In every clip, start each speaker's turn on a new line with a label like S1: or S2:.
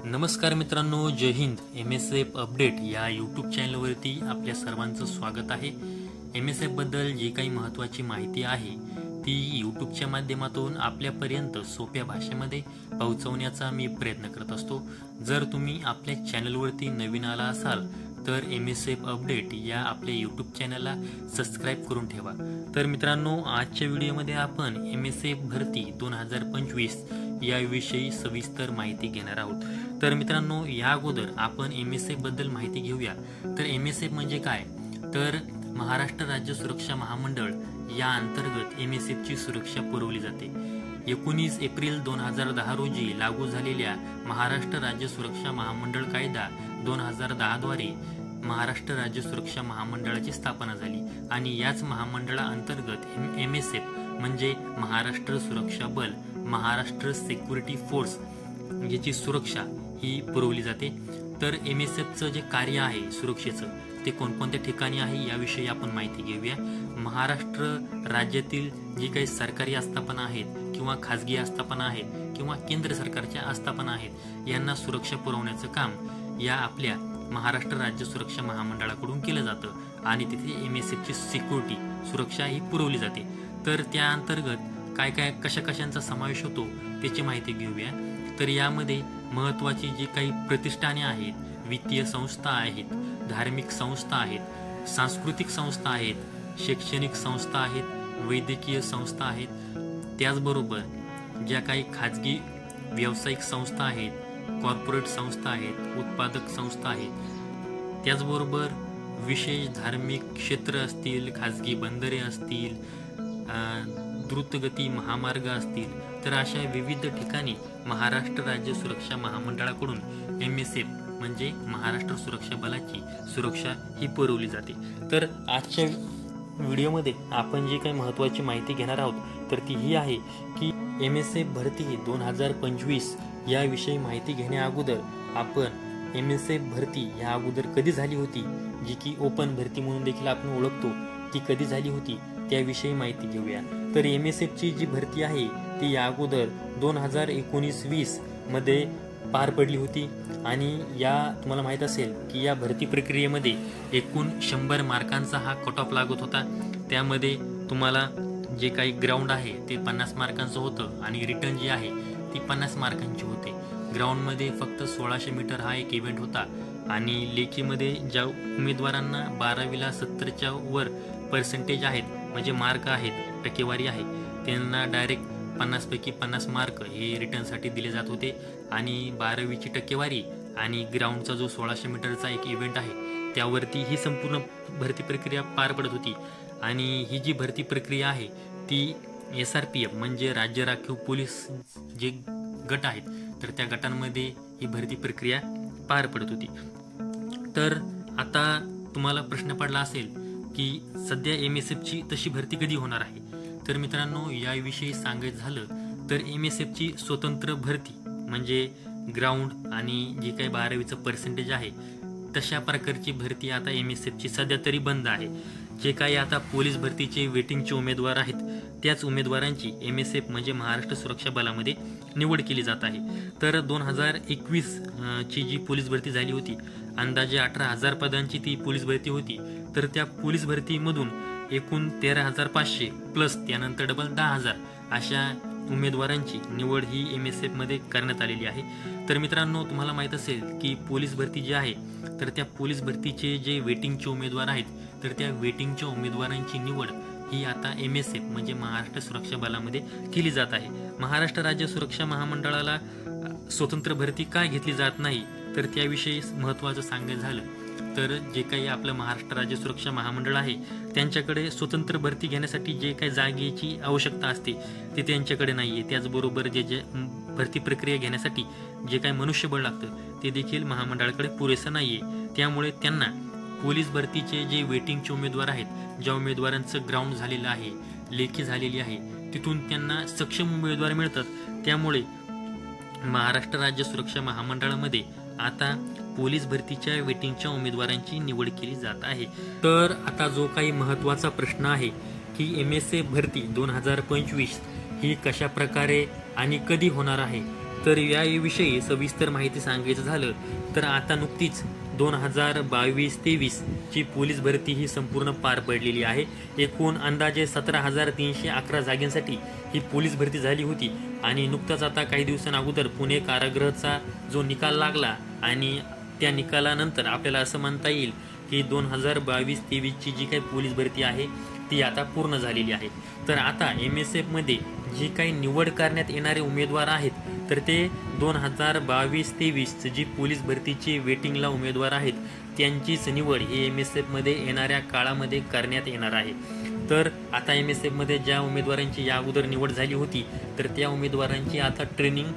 S1: नमस्कार मित्रांनो, जय Hind. MSF update या यूट्यूब चॅनलवरती आपल्या सर्वांचं स्वागत आहे. MSF बद्दल जी काही महत्त्वाची माहिती आहे ती यूट्यूबच्या माध्यमातून आपल्यापर्यंत सोप्या भाषेमध्ये पोहोचवण्याचा मी प्रयत्न करत असतो. जर तुम्ही आपल्या चॅनलवरती नवीन आला असाल तर MSF अपडेट या आपल्या यूट्यूब चॅनलला सबस्क्राईब करून ठेवा. तर मित्रांनो, आजच्या व्हिडिओमध्ये आपण MSF भरती 2025 याविषयी सविस्तर माहिती घेणार आहोत. तर मित्रांनो, या अगोदर आपण MSF बद्दल माहिती घेऊया. तर MSF म्हणजे काय? तर महाराष्ट्र राज्य सुरक्षा महामंडळ या अंतर्गत MSF ची सुरक्षा पुरवली जाते. 19 एप्रिल 2010 रोजी लागू झालेल्या महाराष्ट्र राज्य सुरक्षा महामंडळ कायदा 2010 द्वारे महाराष्ट्र राज्य सुरक्षा महामंडळाची स्थापना झाली आणि याच महामंडळाअंतर्गत MSF म्हणजे महाराष्ट्र सुरक्षा बल, महाराष्ट्र सिक्युरिटी फोर्स याची सुरक्षा ही पुरवली जाते. तर MSFचं जे कार्य आहे सुरक्षेचं ते कोणकोणत्या ठिकाणी आहे याविषयी आपण माहिती घेऊया. महाराष्ट्र राज्यातील जी काही सरकारी आस्थापना आहेत किंवा खाजगी आस्थापना आहेत किंवा केंद्र सरकारच्या आस्थापना आहेत यांना सुरक्षा पुरवण्याचं काम या आपल्या महाराष्ट्र राज्य सुरक्षा महामंडळाकडून केलं जातं आणि तिथे MSF ची सिक्युरिटी सुरक्षा ही पुरवली जाते. तर त्या अंतर्गत काय काय कशाकशांचा समावेश होतो त्याची माहिती घेऊया. तर यामध्ये महत्त्वाची जी काही प्रतिष्ठाने आहेत, वित्तीय संस्था आहेत, धार्मिक संस्था आहेत, सांस्कृतिक संस्था आहेत, शैक्षणिक संस्था आहेत, वैद्यकीय संस्था आहेत, त्याचबरोबर ज्या काही खाजगी व्यावसायिक संस्था आहेत, कॉर्पोरेट संस्था आहेत, उत्पादक संस्था आहेत, त्याचबरोबर विशेष धार्मिक क्षेत्र असतील, खाजगी बंदरे असतील, द्रुतगती महामार्ग असतील, तर अशा विविध ठिकाणी महाराष्ट्र राज्य सुरक्षा महामंडळाकडून MSF म्हणजे महाराष्ट्र सुरक्षा बलाची सुरक्षा ही पुरवली जाते. तर आजच्या व्हिडिओमध्ये आपण जी काही महत्त्वाची माहिती घेणार आहोत तर ती ही आहे की MSF भरती 2025 याविषयी माहिती घेण्या अगोदर आपण MSF भरती या अगोदर कधी झाली होती, जी की ओपन भरती म्हणून देखील आपण ओळखतो, ती कधी झाली होती त्याविषयी माहिती घेऊया. तर MSF ची जी भरती आहे ती या अगोदर 2019-20 मध्ये पार पडली होती आणि या तुम्हाला माहित असेल की या भरती प्रक्रियेमध्ये एकूण 100 मार्कांचा हा कट ऑफ लागत होता. त्यामध्ये तुम्हाला जे काही ग्राउंड आहे ते 50 मार्कांचं होतं आणि रिटर्न जी आहे ती 50 मार्कांची होते. ग्राउंडमध्ये फक्त 1600 मीटर हा एक इव्हेंट होता आणि लेखीमध्ये ज्या उमेदवारांना 12वीला 70च्या वर पर्सेंटेज आहेत म्हणजे मार्क आहेत, टक्केवारी आहे, त्यांना डायरेक्ट 50 पैकी 50 मार्क हे रिटर्नसाठी दिले जात होते आणि 12वीची टक्केवारी आणि ग्राउंडचा जो 1600 मीटरचा एक इव्हेंट आहे त्यावरती ही संपूर्ण भरती प्रक्रिया पार पडत होती. आणि ही जी भरती प्रक्रिया आहे ती SRPF म्हणजे राज्य राखीव पोलीस जे गट आहेत तर त्या गटांमध्ये ही भरती प्रक्रिया पार पडत होती. तर आता तुम्हाला प्रश्न पडला असेल की सध्या MSF ची तशी भरती कधी होणार आहे. तर मित्रांनो, याविषयी सांगायचं झालं तर MSF ची स्वतंत्र भरती म्हणजे ग्राउंड आणि जी काही 12वीचं पर्सेंटेज आहे तशा प्रकारची भरती आता MSF ची सध्या तरी बंद आहे. जे काही आता पोलीस भरतीचे वेटिंगचे उमेदवार आहेत त्याच उमेदवारांची MSF म्हणजे महाराष्ट्र सुरक्षा बलामध्ये निवड केली जात आहे. तर 2021 ची जी पोलीस भरती झाली होती, अंदाजे 18,000 पदांची ती पोलीस भरती होती. तर त्या पोलीस भरतीमधून एकूण 13,500 प्लस त्यानंतर डबल 10,000 अशा उमेदवारांची निवड ही MSF मध्ये करण्यात आलेली आहे. तर मित्रांनो, तुम्हाला माहित असेल की पोलीस भरती जी आहे तर त्या पोलीस भरतीचे जे वेटिंगचे उमेदवार आहेत तर त्या वेटिंगच्या उमेदवारांची निवड ही आता MSF म्हणजे महाराष्ट्र सुरक्षा बलामध्ये केली जात आहे. महाराष्ट्र राज्य सुरक्षा महामंडळाला स्वतंत्र भरती काय घेतली जात नाही तर त्याविषयी महत्त्वाचं सांगायचं झालं तर जे काही आपलं महाराष्ट्र राज्य सुरक्षा महामंडळ आहे त्यांच्याकडे स्वतंत्र भरती घेण्यासाठी जे काही जागेची आवश्यकता असते ते त्यांच्याकडे नाही आहे. त्याचबरोबर जे भरती प्रक्रिया घेण्यासाठी जे काही मनुष्यबळ लागतं ते देखील महामंडळाकडे पुरेसं नाही आहे. त्यामुळे त्यांना पोलीस भरतीचे जे वेटिंगचे उमेदवार आहेत, ज्या उमेदवारांचं ग्राउंड झालेलं आहे, लेखी झालेली आहे, तिथून त्यांना सक्षम उमेदवार मिळतात. त्यामुळे महाराष्ट्र राज्य सुरक्षा महामंडळामध्ये आता पोलीस भरतीच्या वेटिंगच्या उमेदवारांची निवड केली जात आहे. तर आता जो काही महत्त्वाचा प्रश्न आहे की MSF भरती 2025 ही कशा प्रकारे आणि कधी होणार आहे तर याविषयी सविस्तर माहिती सांगायचं झालं तर आता नुकतीच 2022-23 ची पोलीस भरती ही संपूर्ण पार पडलेली आहे. एकूण अंदाजे 17,311 जागांसाठी ही पोलीस भरती झाली होती आणि नुकताच आता काही दिवसांअगोदर पुणे कारागृहाचा जो निकाल लागला आणि त्या निकालानंतर आपल्याला असं म्हणता येईल की 2022-23 ची जी काही पोलीस भरती आहे ती आता पूर्ण झालेली आहे. तर आता MSF मध्ये जी काही निवड करण्यात येणारे उमेदवार आहेत तर ते 2022-23 जी पोलीस भरतीची वेटिंगला उमेदवार आहेत त्यांचीच निवड ही MSF मध्ये येणाऱ्या काळामध्ये करण्यात येणार आहे. तर आता MSF मध्ये ज्या उमेदवारांची या अगोदर निवड झाली होती तर त्या उमेदवारांची आता ट्रेनिंग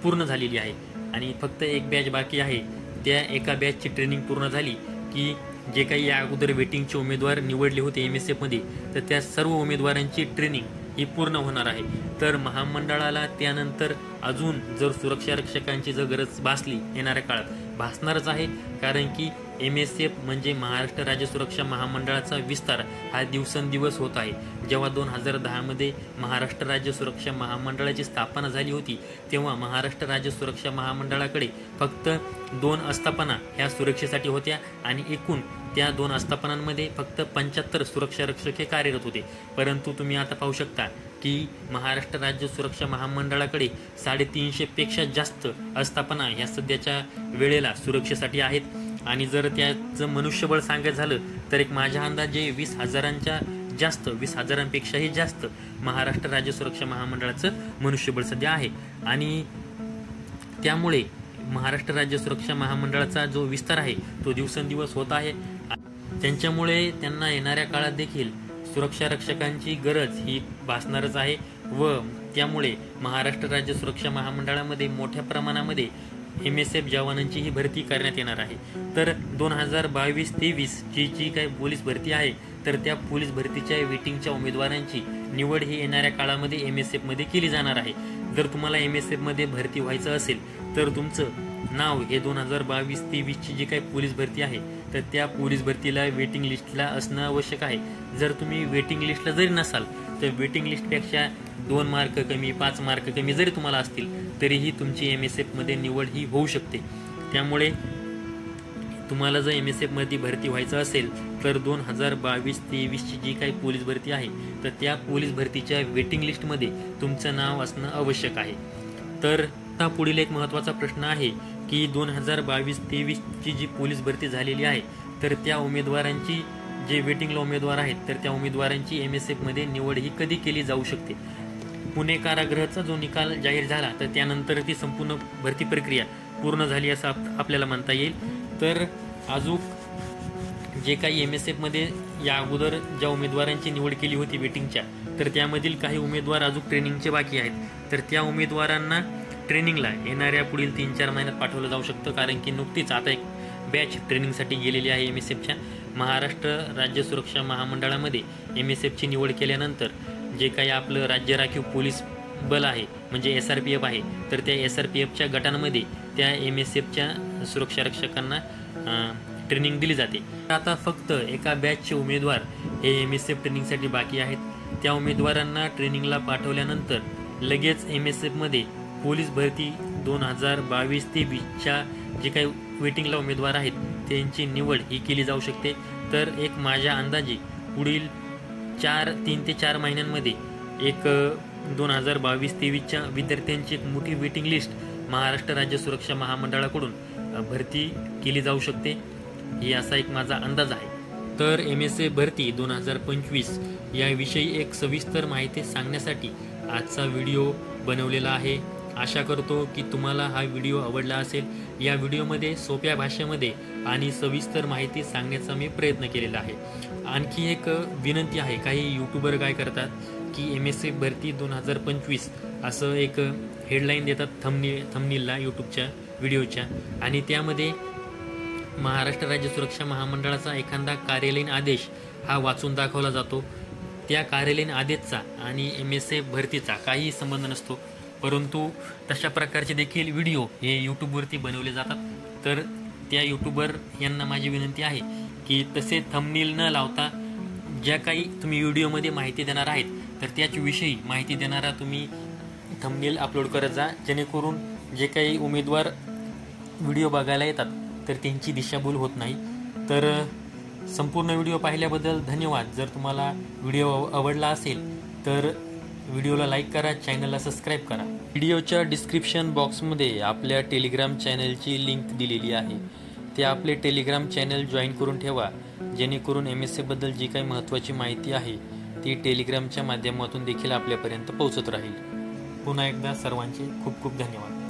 S1: पूर्ण झालेली आहे आणि फक्त एक बॅच बाकी आहे. त्या एका बॅचची ट्रेनिंग पूर्ण झाली की जे काही या अगोदर वेटिंगचे उमेदवार निवडले होते MSF मध्ये तर त्या सर्व उमेदवारांची ट्रेनिंग ही पूर्ण होणार आहे. तर महामंडळाला त्यानंतर अजून जर सुरक्षा रक्षकांची जर गरज भासली येणाऱ्या काळात भासणारच आहे, कारण की MSF म्हणजे महाराष्ट्र राज्य सुरक्षा महामंडळाचा विस्तार हा दिवसेंदिवस होत आहे. जेव्हा 2010 मध्ये महाराष्ट्र राज्य सुरक्षा महामंडळाची स्थापना झाली होती तेव्हा महाराष्ट्र राज्य सुरक्षा महामंडळाकडे फक्त 2 आस्थापना ह्या सुरक्षेसाठी होत्या आणि एकूण त्या 2 आस्थापनांमध्ये फक्त 75 सुरक्षा रक्षक हे कार्यरत होते. परंतु तुम्ही आता पाहू शकता की महाराष्ट्र राज्य सुरक्षा महामंडळाकडे 350 पेक्षा जास्त आस्थापना ह्या सध्याच्या वेळेला सुरक्षेसाठी आहेत आणि जर त्याचं मनुष्यबळ सांगायचं झालं तर एक माझ्या अंदाजे 20,000पेक्षाही जास्त महाराष्ट्र राज्य सुरक्षा महामंडळाचं मनुष्यबळ सध्या आहे आणि त्यामुळे महाराष्ट्र राज्य सुरक्षा महामंडळाचा जो विस्तार आहे तो दिवसेंदिवस होत आहे. त्यांच्यामुळे त्यांना येणाऱ्या काळात देखील सुरक्षा रक्षकांची गरज ही भासणारच आहे व त्यामुळे महाराष्ट्र राज्य सुरक्षा महामंडळामध्ये मोठ्या प्रमाणामध्ये MSF जवानांची ही भरती करण्यात येणार आहे. तर 2022-23 जी काही पोलीस भरती आहे तर त्या पोलीस भरतीच्या वेटिंगच्या उमेदवारांची निवड ही येणाऱ्या काळामध्ये MSF मध्ये केली जाणार आहे. जर तुम्हाला MSF मध्ये भरती व्हायचं असेल तर तुमचं नाव हे 2022-23 ची जी काही पोलीस भरती आहे तर त्या पोलीस भरतीला वेटिंग लिस्टला असणं आवश्यक आहे. जर तुम्ही वेटिंग लिस्टला जरी नसाल तर वेटिंग लिस्टपेक्षा 2 मार्क कमी 5 मार्क कमी जरी तुम्हाला असतील तरीही तुमची MSF मध्ये निवड ही होऊ शकते. त्यामुळे तुम्हाला जर MSF मध्ये भरती व्हायचं असेल तर 2022-23 ची जी काही पोलीस भरती आहे तर त्या पोलीस भरतीच्या वेटिंग लिस्टमध्ये तुमचं नाव असणं आवश्यक आहे. तर आता पुढील एक महत्त्वाचा प्रश्न आहे की 2022-23 ची जी पोलीस भरती झालेली आहे तर त्या उमेदवारांची जे वेटिंगला उमेदवार आहेत तर त्या उमेदवारांची MSF मध्ये निवड ही कधी केली जाऊ शकते. पुणे कारागृहाचा जो निकाल जाहीर झाला तर त्यानंतर ती संपूर्ण भरती प्रक्रिया पूर्ण झाली असं आपल्याला म्हणता येईल. तर अजून जे काही MSF मध्ये या अगोदर ज्या उमेदवारांची निवड केली होती वेटिंगच्या तर त्यामधील काही उमेदवार अजून ट्रेनिंगचे बाकी आहेत तर त्या उमेदवारांना ट्रेनिंगला येणाऱ्या पुढील 3-4 महिन्यात पाठवलं जाऊ शकतं, कारण की नुकतीच आता एक बॅच ट्रेनिंगसाठी गेलेली आहे MSFच्या. महाराष्ट्र राज्य सुरक्षा महामंडळामध्ये MSFची निवड केल्यानंतर जे काही आपलं राज्य राखीव पोलीस बल आहे म्हणजे SRPF आहे तर त्या SRPFच्या गटांमध्ये त्या MSFच्या सुरक्षा रक्षकांना ट्रेनिंग दिली जाते. आता फक्त एका बॅचचे उमेदवार हे MSF ट्रेनिंगसाठी बाकी आहेत. त्या उमेदवारांना ट्रेनिंगला पाठवल्यानंतर लगेच MSF मध्ये पोलीस भरती 2022-23 च्या जे काही वेटिंगला उमेदवार आहेत त्यांची निवड ही केली जाऊ शकते. तर एक माझ्या अंदाजे पुढील 3 ते 4 महिन्यांमध्ये एक 2022-23 च्या विद्यार्थ्यांची एक मोठी वेटिंग लिस्ट महाराष्ट्र राज्य सुरक्षा महामंडळाकडून भरती केली जाऊ शकते, ही असा एक माझा अंदाज आहे. तर MSF भरती 2025 याविषयी एक सविस्तर माहिती सांगण्यासाठी आजचा व्हिडिओ बनवलेला आहे. आशा करतो की तुम्हाला हा व्हिडिओ आवडला असेल. या व्हिडिओमध्ये सोप्या भाषेमध्ये आणि सविस्तर माहिती सांगण्याचा मी प्रयत्न केलेला आहे. आणखी एक विनंती आहे, काही यूट्यूबर काय करतात की MSF भरती 2025 असं एक हेडलाईन देतात थंबनेलला यूट्यूबच्या व्हिडिओच्या आणि त्यामध्ये महाराष्ट्र राज्य सुरक्षा महामंडळाचा एखादा कार्यालयीन आदेश हा वाचून दाखवला जातो. त्या कार्यालयीन आदेशचा आणि MSF भरतीचा काही संबंध नसतो, परंतु तशा प्रकारचे देखील व्हिडिओ हे यूट्यूबवरती बनवले जातात. तर त्या यूट्यूबर यांना माझी विनंती आहे की तसे थंबनेल न लावता ज्या काही तुम्ही व्हिडिओमध्ये माहिती देणार आहेत तर त्याच्याविषयी माहिती देणारा तुम्ही थंबनेल अपलोड करत जा, जेणेकरून जे काही उमेदवार व्हिडिओ बघायला येतात तर त्यांची दिशाभूल होत नाही. तर संपूर्ण व्हिडिओ पाहिल्याबद्दल धन्यवाद. जर तुम्हाला व्हिडिओ आवडला असेल तर व्हिडिओला लाईक करा, चॅनलला सबस्क्राईब करा. व्हिडिओच्या डिस्क्रिप्शन बॉक्समध्ये आपल्या टेलिग्राम चॅनलची लिंक दिलेली आहे. ते आपले टेलिग्राम चॅनल जॉईन करून ठेवा, जेणेकरून MSF बद्दल जी काही महत्त्वाची माहिती आहे ती टेलिग्रामच्या माध्यमातून देखील आपल्यापर्यंत पोहोचत राहील. पुन्हा एकदा सर्वांचे खूप खूप धन्यवाद.